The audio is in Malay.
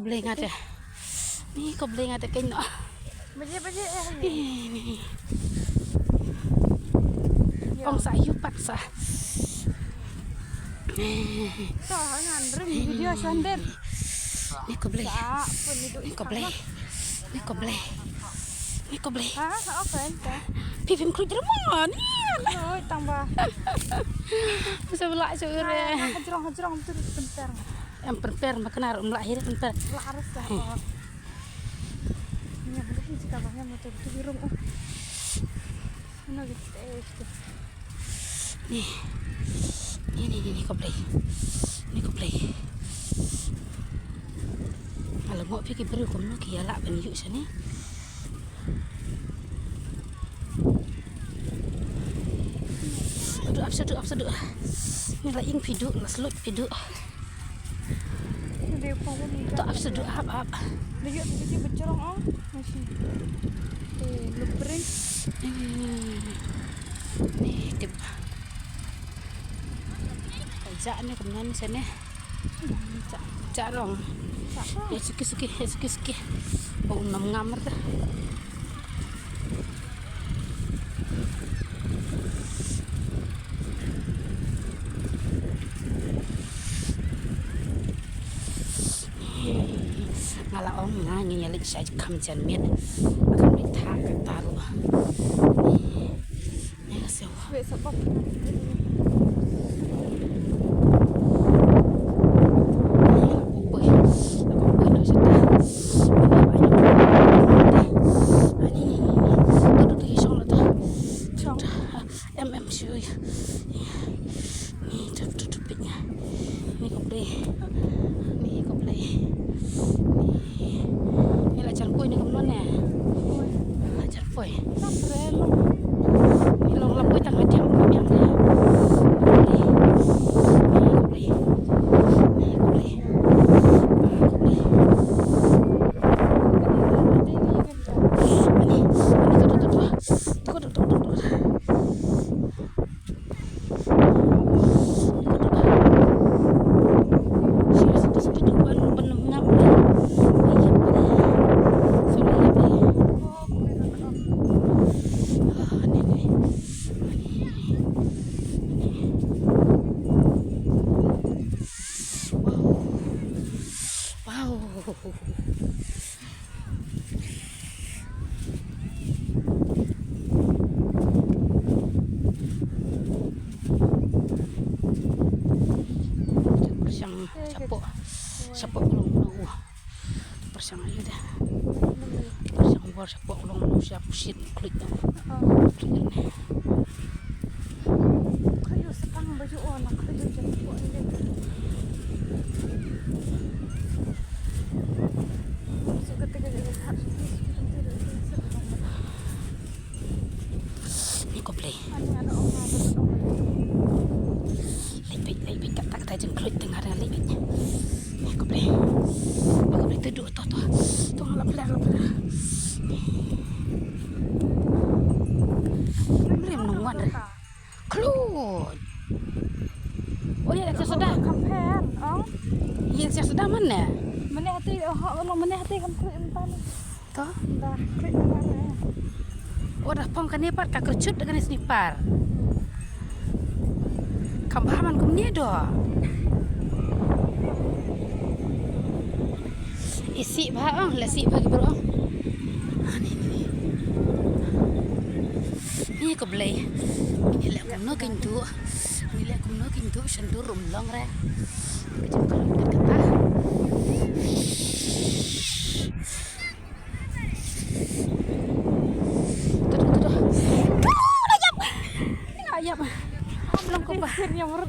boleh ngada. Ni kau boleh ngada kena. Baje-baje Ni. Ong sayu paksa. Tahanan rem video sandet. Ni kau boleh. Pun hidup Ni kau boleh. Ni kau boleh. Ni kau boleh. Ha, apa ente? Pipim keluar rumah ni. Oh, tambah. Masa belak sore. Hajrong tu bentar. Yang perper makan aruk melak akhirnya perper. Laras dah. Ini boleh jika banyak motor tu birung. Mana gitu. Ni kau boleh. Ni kau boleh. Kalau ngok pergi beri kau nak kia lak ben yuk sana. Seduk. Ni lah ing pidu, lah selut pidu. Dia pun ni. Tak seduk hap. Lihat tu bercerong masih. Lebring. Ni tip. Jak ni kemudian ni sana. Jak rong. Ya sikit. Bau ngamar dah. Ngala ong nganyi nyalik saya kam jan miet akan ditak taruh ni sewa Sebab Sapok ulung persang aja dah. Persang bor sapok ulung siap pusit klik dah. Klik ni. kayu setang baju nak kayu jemput ni. So ketika dia lihat Ni kau boleh. ada orang Lebih kata jengklik tengah dah lebih. Ni kau boleh. Kau boleh duduk tu. Tu ngalap belah. Boleh menungguan dah. Kelut. Oh ya, saya sudah. kampen. Ya, saya sudah mana? Mana hati mana hati kan klik empan. Toh? Dah klik mana. Oh dah pong kan nipar kak kercut dengan snipar. Kampaman kumnya doa. Isi bah lesi bagi bro. Ni kau boleh. Ni lek kum no kintu. Ni lek kum no kintu sendur rumlong re. Kejam kalau dekat kata. Tuh. Ayam. Belum kau bah. Yang murah